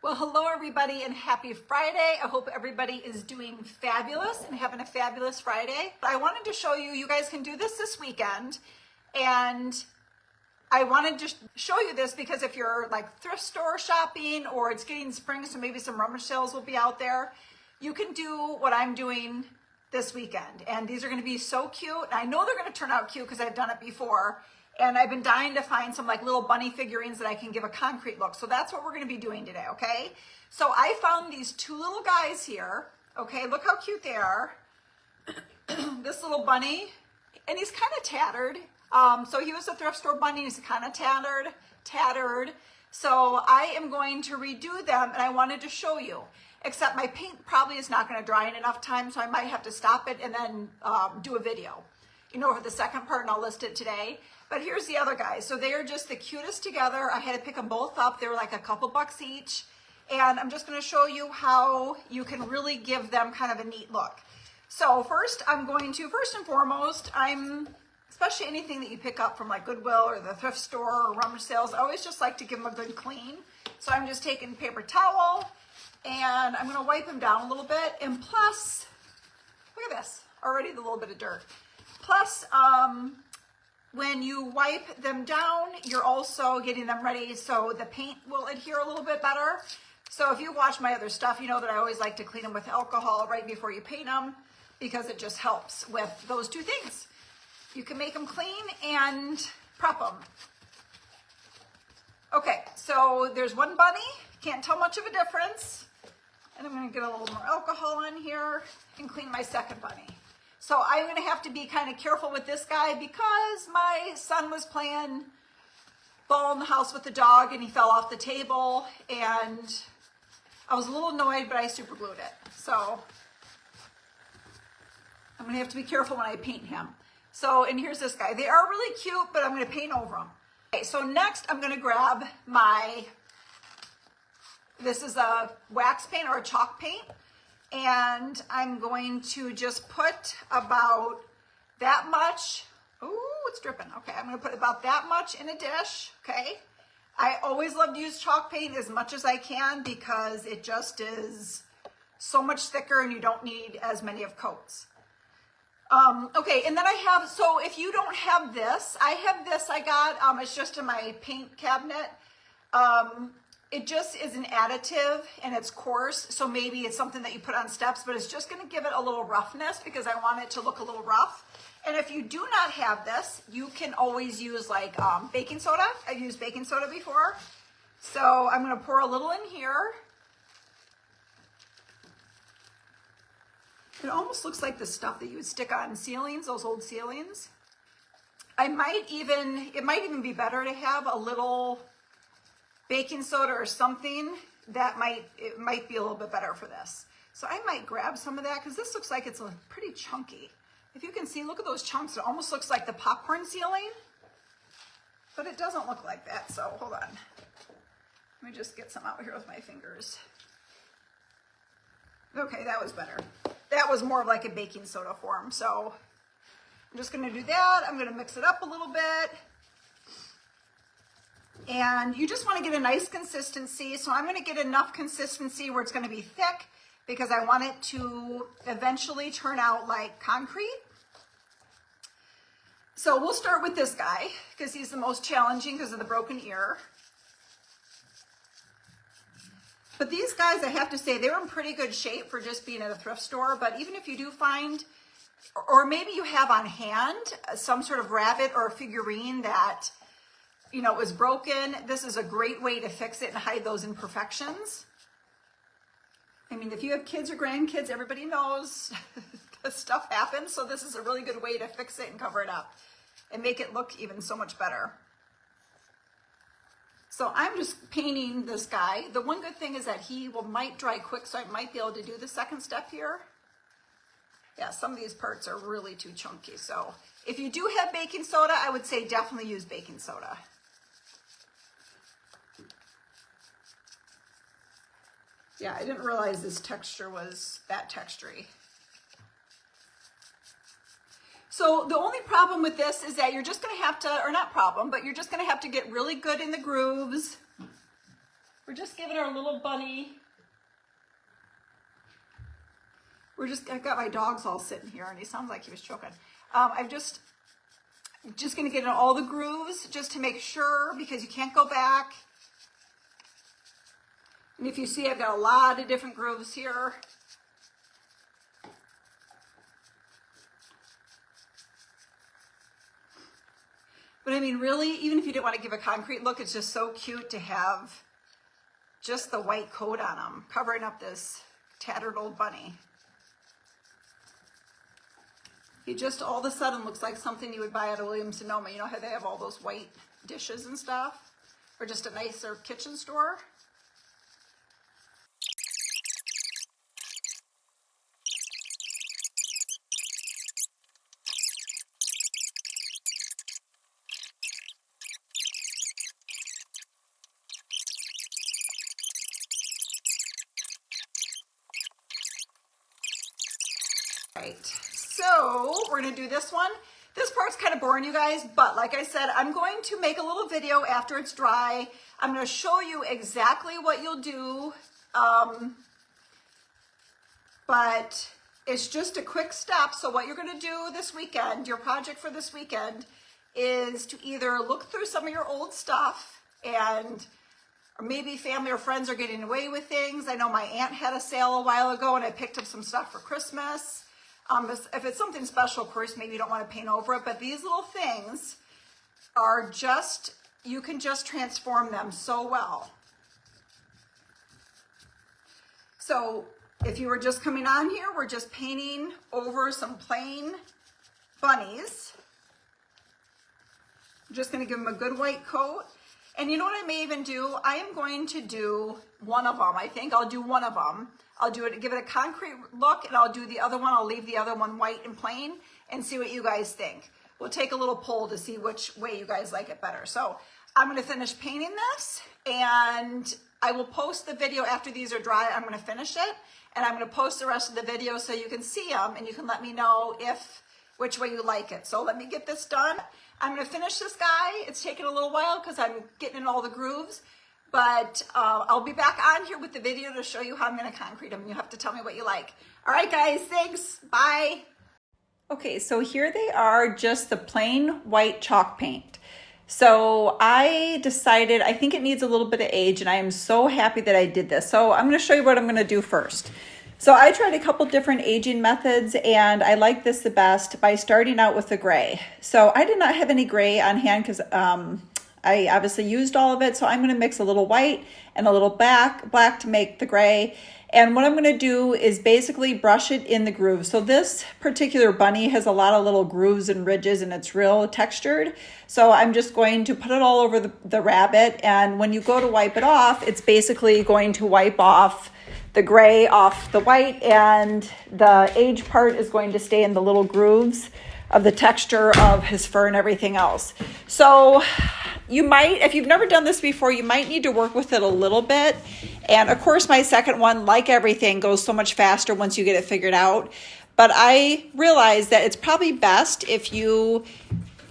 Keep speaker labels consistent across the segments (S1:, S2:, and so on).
S1: Well, hello everybody and happy Friday. I hope everybody is doing fabulous and having a fabulous Friday. I wanted to show you, you guys can do this weekend. And I wanted to show you this because if you're like thrift store shopping or it's getting spring, so maybe some rummage sales will be out there, you can do what I'm doing this weekend. And these are going to be so cute. I know they're going to turn out cute because I've done it before. And I've been dying to find some like little bunny figurines that I can give a concrete look. So that's what we're going to be doing today, okay? So I found these two little guys here. Okay, look how cute they are. This little bunny, and he's kind of tattered. So he was a thrift store bunny. He's kind of tattered. So I am going to redo them, and I wanted to show you. Except my paint probably is not going to dry in enough time, so I might have to stop it and then do a video, you know, for the second part, and I'll list it today. But here's the other guys. So they are just the cutest together. I had to pick them both up. They were like a couple bucks each. And I'm just going to show you how you can really give them kind of a neat look. So first and foremost, especially anything that you pick up from like Goodwill or the thrift store or rummage sales, I always just like to give them a good clean. So I'm just taking paper towel and I'm going to wipe them down a little bit. And plus, look at this, already the little bit of dirt. Plus, when you wipe them down, you're also getting them ready so the paint will adhere a little bit better. So if you watch my other stuff, you know that I always like to clean them with alcohol right before you paint them because it just helps with those two things. You can make them clean and prep them. Okay, so there's one bunny. Can't tell much of a difference. And I'm going to get a little more alcohol on here and clean my second bunny. So I'm going to have to be kind of careful with this guy because my son was playing ball in the house with the dog and he fell off the table and I was a little annoyed, but I super glued it. So I'm going to have to be careful when I paint him. So, and here's this guy. They are really cute, but I'm going to paint over them. Okay, so next I'm going to grab this is a wax paint or a chalk paint. And I'm going to just put about that much. Ooh, it's dripping. Okay, I'm going to put about that much in a dish. Okay. I always love to use chalk paint as much as I can because it just is so much thicker and you don't need as many of coats. Okay, and then so if you don't have this, I have this I got, it's just in my paint cabinet. It just is an additive and it's coarse, so maybe it's something that you put on steps, but it's just going to give it a little roughness because I want it to look a little rough. And if you do not have this, you can always use like baking soda. I've used baking soda before. So I'm going to pour a little in here. It almost looks like the stuff that you would stick on ceilings, those old ceilings. It might even be better to have a little baking soda or something it might be a little bit better for this. So I might grab some of that because this looks like it's pretty chunky. If you can see, look at those chunks. It almost looks like the popcorn ceiling, but it doesn't look like that. So hold on. Let me just get some out here with my fingers. Okay, that was better. That was more of like a baking soda form. So I'm just going to do that. I'm going to mix it up a little bit. And you just want to get a nice consistency. So I'm going to get enough consistency where it's going to be thick because I want it to eventually turn out like concrete. So we'll start with this guy because he's the most challenging because of the broken ear. But these guys, I have to say, they were in pretty good shape for just being at a thrift store. But even if you do find, or maybe you have on hand some sort of rabbit or a figurine that you know, it was broken, this is a great way to fix it and hide those imperfections. I mean, if you have kids or grandkids, everybody knows this stuff happens. So this is a really good way to fix it and cover it up and make it look even so much better. So I'm just painting this guy. The one good thing is that he might dry quick, so I might be able to do the second step here. Yeah, some of these parts are really too chunky. So if you do have baking soda, I would say definitely use baking soda. Yeah, I didn't realize this texture was that textury. So the only problem with this is that you're just going to have to, or not problem, but you're just going to have to get really good in the grooves. We're just giving our little bunny, I've got my dogs all sitting here and he sounds like he was choking. I'm just gonna get in all the grooves just to make sure, because you can't go back. And if you see, I've got a lot of different grooves here. But I mean, really, even if you didn't want to give a concrete look, it's just so cute to have just the white coat on them, covering up this tattered old bunny. He just all of a sudden looks like something you would buy at a Williams-Sonoma. You know how they have all those white dishes and stuff? Or just a nicer kitchen store? Right, so we're gonna do this one. This part's kind of boring, you guys, but like I said, I'm going to make a little video after it's dry. I'm gonna show you exactly what you'll do, but it's just a quick step. So what you're gonna do this weekend, your project for this weekend, is to either look through some of your old stuff, and or maybe family or friends are getting away with things. I know my aunt had a sale a while ago and I picked up some stuff for Christmas. If it's something special, of course, maybe you don't want to paint over it, but these little things are just, you can just transform them so well. So if you were just coming on here, we're just painting over some plain bunnies. I'm just going to give them a good white coat. And you know what I may even do? I am going to do one of them. I think I'll do one of them. I'll do it, give it a concrete look, and I'll do the other one. I'll leave the other one white and plain and see what you guys think. We'll take a little poll to see which way you guys like it better. So I'm going to finish painting this, and I will post the video after these are dry. I'm going to finish it, and I'm going to post the rest of the video so you can see them, and you can let me know which way you like it. So let me get this done. I'm going to finish this guy. It's taking a little while because I'm getting in all the grooves. But I'll be back on here with the video to show you how I'm going to concrete them. You have to tell me what you like. All right, guys, thanks. Bye. Okay, so here they are, just the plain white chalk paint. So I decided, I think it needs a little bit of age, and I am so happy that I did this. So I'm going to show you what I'm going to do first. So I tried a couple different aging methods, and I like this the best by starting out with the gray. So I did not have any gray on hand because I obviously used all of it, so I'm going to mix a little white and a little black to make the gray. And what I'm going to do is basically brush it in the grooves. So this particular bunny has a lot of little grooves and ridges, and it's real textured. So I'm just going to put it all over the rabbit, and when you go to wipe it off, it's basically going to wipe off the gray off the white, and the age part is going to stay in the little grooves of the texture of his fur and everything else. So you might, if you've never done this before, you might need to work with it a little bit. And of course, my second one, like everything, goes so much faster once you get it figured out. But I realized that it's probably best if you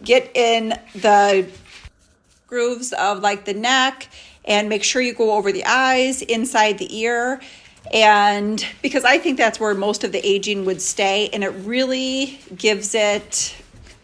S1: get in the grooves of like the neck and make sure you go over the eyes, inside the ear. And because I think that's where most of the aging would stay, and it really gives it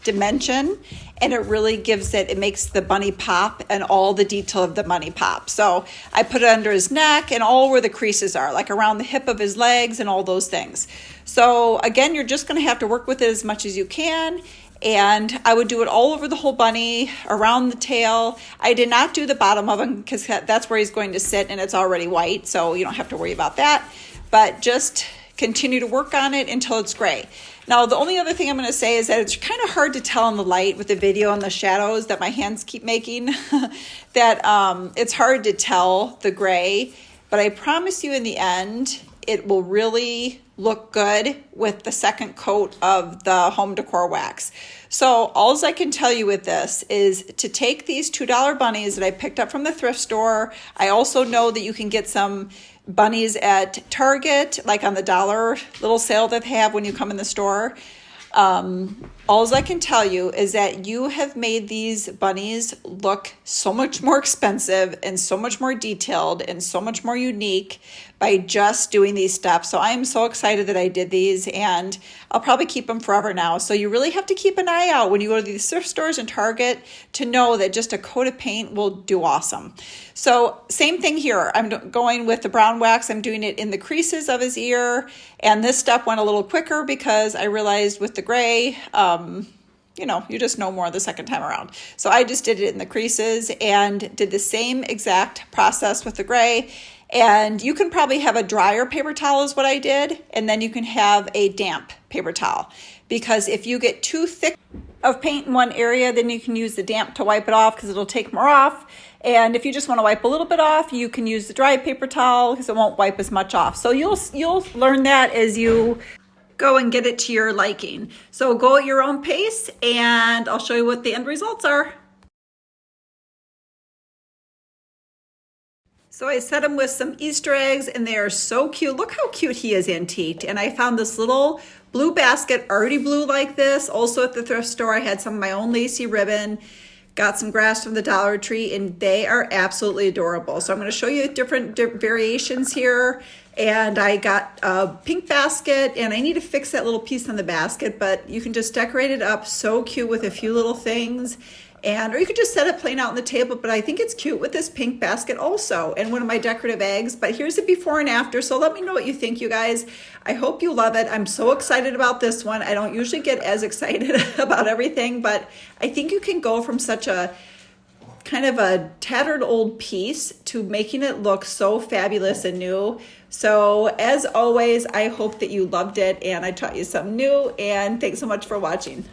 S1: dimension, and it makes the bunny pop, and all the detail of the bunny pop. So I put it under his neck and all where the creases are, like around the hip of his legs and all those things. So again, you're just going to have to work with it as much as you can. And I would do it all over the whole bunny, around the tail. I did not do the bottom of him because that's where he's going to sit, and it's already white, so you don't have to worry about that. But just continue to work on it until it's gray. Now, the only other thing I'm going to say is that it's kind of hard to tell in the light with the video and the shadows that my hands keep making, that it's hard to tell the gray. But I promise you in the end, it will really look good with the second coat of the home decor wax. So all I can tell you with this is to take these $2 bunnies that I picked up from the thrift store. I also know that you can get some bunnies at Target, like on the dollar little sale that they have when you come in the store. All I can tell you is that you have made these bunnies look so much more expensive and so much more detailed and so much more unique by just doing these steps. So I'm so excited that I did these, and I'll probably keep them forever now. So you really have to keep an eye out when you go to these thrift stores and Target to know that just a coat of paint will do awesome. So same thing here. I'm going with the brown wax. I'm doing it in the creases of his ear. And this step went a little quicker because I realized with the gray, you know, you just know more the second time around. So I just did it in the creases and did the same exact process with the gray. And you can probably have a drier paper towel is what I did. And then you can have a damp paper towel. Because if you get too thick of paint in one area, then you can use the damp to wipe it off because it'll take more off. And if you just want to wipe a little bit off, you can use the dry paper towel because it won't wipe as much off. So you'll learn that as you go and get it to your liking. So go at your own pace, and I'll show you what the end results are. So I set them with some Easter eggs, and they are so cute. Look how cute he is antiqued. And I found this little blue basket, already blue like this. Also at the thrift store, I had some of my own lacy ribbon. Got some grass from the Dollar Tree, and they are absolutely adorable. So I'm going to show you different variations here. And I got a pink basket, and I need to fix that little piece on the basket, but you can just decorate it up so cute with a few little things. Or you could just set it plain out on the table, but I think it's cute with this pink basket also, and one of my decorative eggs. But here's a before and after, so let me know what you think, you guys. I hope you love it. I'm so excited about this one. I don't usually get as excited about everything, but I think you can go from such a kind of a tattered old piece to making it look so fabulous and new. So as always, I hope that you loved it and I taught you something new, and thanks so much for watching.